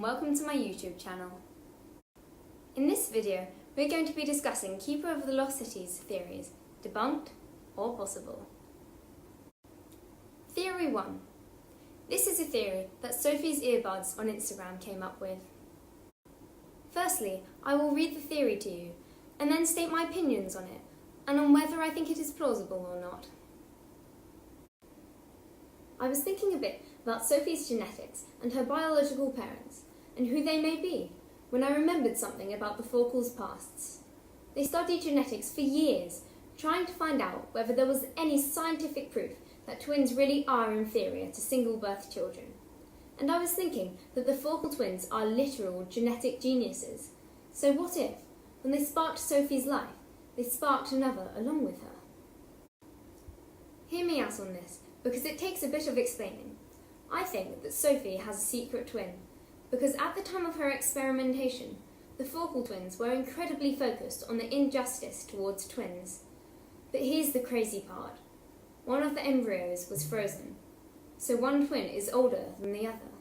and welcome to my YouTube channel. In this video, we're going to be discussing Keeper of the Lost Cities theories, debunked or possible. Theory 1. This is a theory that Sophie's earbuds on Instagram came up with. Firstly, I will read the theory to you, and then state my opinions on it, and on whether I think it is plausible or not. I was thinking a bit about Sophie's genetics and her biological parents, and who they may be, when I remembered something about the Kotlc's pasts. They studied genetics for years, trying to find out whether there was any scientific proof that twins really are inferior to single-birth children. And I was thinking that the Kotlc twins are literal genetic geniuses. So what if, when they sparked Sophie's life, they sparked another along with her? Hear me out on this, because it takes a bit of explaining. I think that Sophie has a secret twin, because at the time of her experimentation, the Kotlc twins were incredibly focused on the injustice towards twins. But here's the crazy part. One of the embryos was frozen, so one twin is older than the other.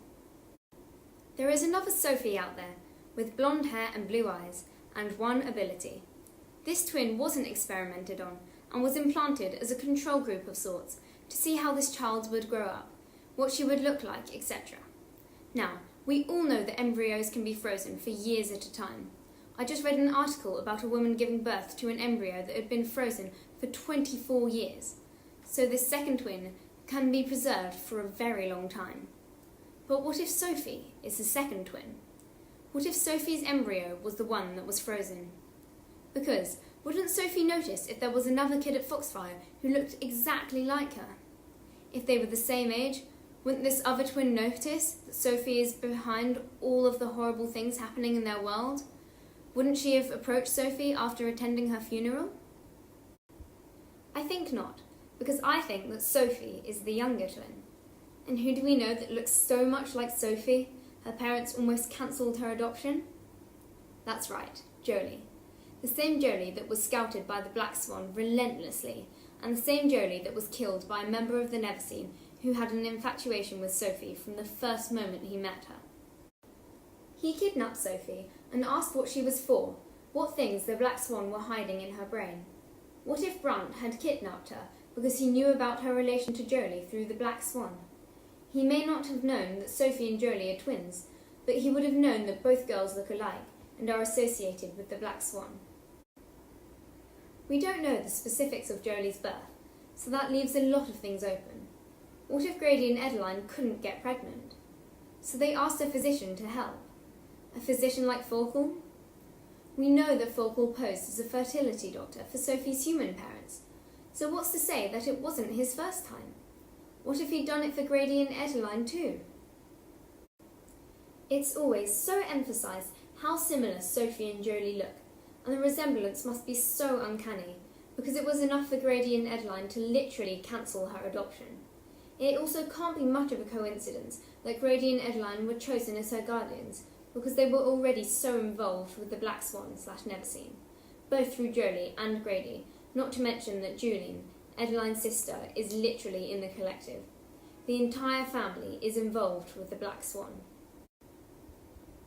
There is another Sophie out there, with blonde hair and blue eyes, and one ability. This twin wasn't experimented on, and was implanted as a control group of sorts, to see how this child would grow up, what she would look like, etc. Now, we all know that embryos can be frozen for years at a time. I just read an article about a woman giving birth to an embryo that had been frozen for 24 years. So this second twin can be preserved for a very long time. But what if Sophie is the second twin? What if Sophie's embryo was the one that was frozen? Because wouldn't Sophie notice if there was another kid at Foxfire who looked exactly like her? If they were the same age, wouldn't this other twin notice that Sophie is behind all of the horrible things happening in their world? Wouldn't she have approached Sophie after attending her funeral? I think not, because I think that Sophie is the younger twin. And who do we know that looks so much like Sophie, her parents almost cancelled her adoption? That's right, Jolie. The same Jolie that was scouted by the Black Swan relentlessly, and the same Jolie that was killed by a member of the Neverseen who had an infatuation with Sophie from the first moment he met her. He kidnapped Sophie and asked what she was for, what things the Black Swan were hiding in her brain. What if Brunt had kidnapped her because he knew about her relation to Jolie through the Black Swan? He may not have known that Sophie and Jolie are twins, but he would have known that both girls look alike and are associated with the Black Swan. We don't know the specifics of Jolie's birth, so that leaves a lot of things open. What if Grady and Edeline couldn't get pregnant? So they asked a physician to help. A physician like Kotlc? We know that Kotlc posed as a fertility doctor for Sophie's human parents, so what's to say that it wasn't his first time? What if he'd done it for Grady and Edeline too? It's always so emphasised how similar Sophie and Jolie look, and the resemblance must be so uncanny, because it was enough for Grady and Edeline to literally cancel her adoption. It also can't be much of a coincidence that Grady and Edeline were chosen as her guardians, because they were already so involved with the Black Swan / Neverseen, both through Jolie and Grady, not to mention that Julian, Edeline's sister, is literally in the collective. The entire family is involved with the Black Swan.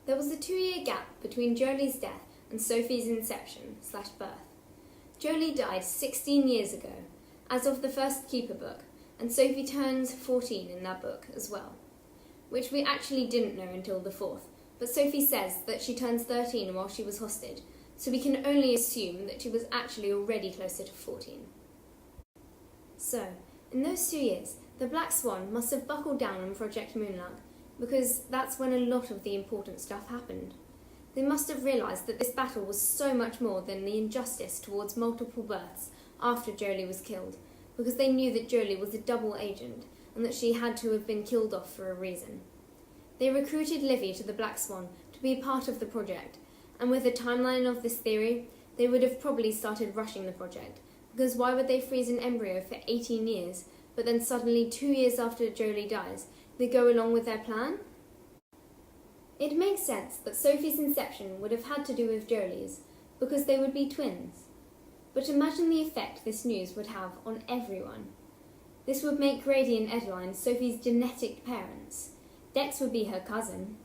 There was a 2-year gap between Jolie's death and Sophie's inception / birth. Jolie died 16 years ago, as of the first Keeper book, and Sophie turns 14 in that book as well, which we actually didn't know until the 4th, but Sophie says that she turns 13 while she was hostage, so we can only assume that she was actually already closer to 14. So, in those 2 years, the Black Swan must have buckled down on Project Moonlark, because that's when a lot of the important stuff happened. They must have realised that this battle was so much more than the injustice towards multiple births after Jolie was killed, because they knew that Jolie was a double agent and that she had to have been killed off for a reason. They recruited Livy to the Black Swan to be part of the project, and with the timeline of this theory, they would have probably started rushing the project, because why would they freeze an embryo for 18 years, but then suddenly 2 years after Jolie dies, they go along with their plan? It makes sense that Sophie's inception would have had to do with Jolie's, because they would be twins. But imagine the effect this news would have on everyone. This would make Grady and Edeline Sophie's genetic parents. Dex would be her cousin.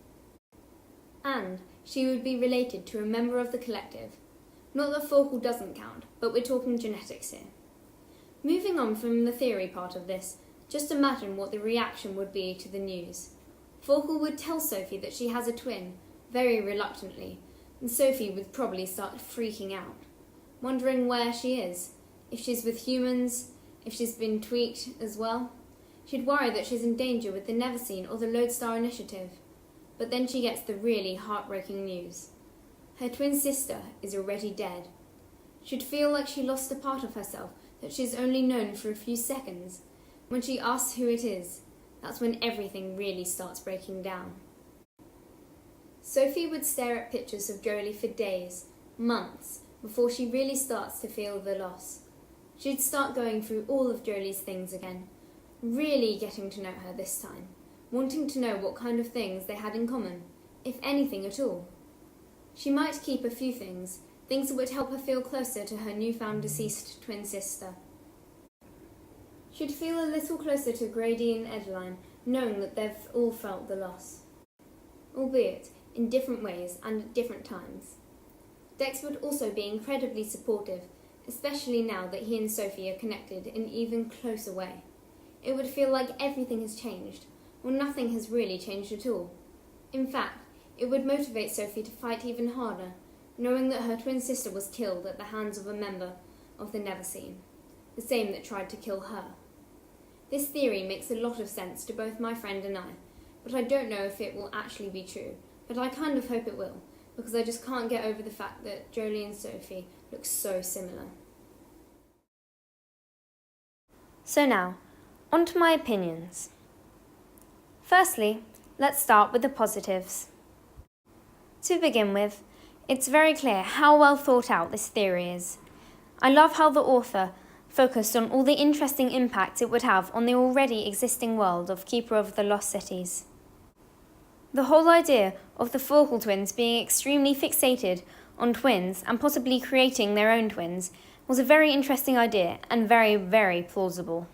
and she would be related to a member of the collective. Not that Forkel doesn't count, but we're talking genetics here. Moving on from the theory part of this, just imagine what the reaction would be to the news. Forkel would tell Sophie that she has a twin, very reluctantly, and Sophie would probably start freaking out, wondering where she is, if she's with humans, if she's been tweaked as well. She'd worry that she's in danger with the Neverseen or the Lodestar Initiative. But then she gets the really heartbreaking news. Her twin sister is already dead. She'd feel like she lost a part of herself that she's only known for a few seconds. When she asks who it is, that's when everything really starts breaking down. Sophie would stare at pictures of Jolie for days, months, before she really starts to feel the loss. She'd start going through all of Jolie's things again, really getting to know her this time, wanting to know what kind of things they had in common, if anything at all. She might keep a few things that would help her feel closer to her newfound deceased twin sister. She'd feel a little closer to Grady and Edeline, knowing that they've all felt the loss, albeit in different ways and at different times. Dex would also be incredibly supportive, especially now that he and Sophie are connected in an even closer way. It would feel like everything has changed, or nothing has really changed at all. In fact, it would motivate Sophie to fight even harder, knowing that her twin sister was killed at the hands of a member of the Neverseen, the same that tried to kill her. This theory makes a lot of sense to both my friend and I, but I don't know if it will actually be true, but I kind of hope it will, because I just can't get over the fact that Jolie and Sophie look so similar. So now, on to my opinions. Firstly, let's start with the positives. To begin with, it's very clear how well thought out this theory is. I love how the author focused on all the interesting impacts it would have on the already existing world of Keeper of the Lost Cities. The whole idea of the Forkel twins being extremely fixated on twins and possibly creating their own twins was a very interesting idea and very, very plausible.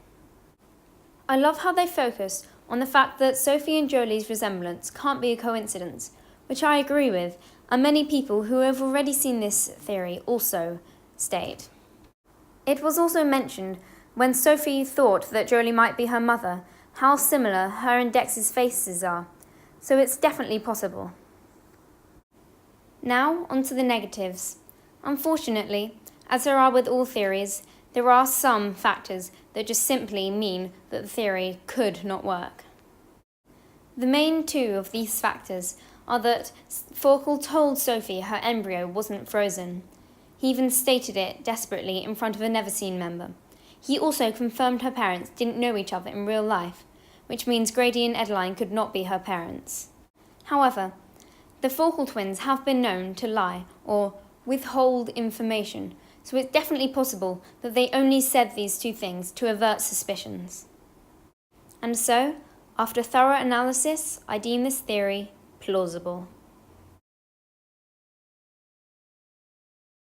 I love how they focused on the fact that Sophie and Jolie's resemblance can't be a coincidence, which I agree with, and many people who have already seen this theory also state. It was also mentioned when Sophie thought that Jolie might be her mother, how similar her and Dex's faces are, so it's definitely possible. Now, on to the negatives. Unfortunately, as there are with all theories, there are some factors that just simply mean that the theory could not work. The main two of these factors are that Forkel told Sophie her embryo wasn't frozen. He even stated it desperately in front of a Neverseen member. He also confirmed her parents didn't know each other in real life, which means Grady and Edeline could not be her parents. However, the Forkel twins have been known to lie or withhold information, so it's definitely possible that they only said these two things to avert suspicions. And so, after thorough analysis, I deem this theory plausible.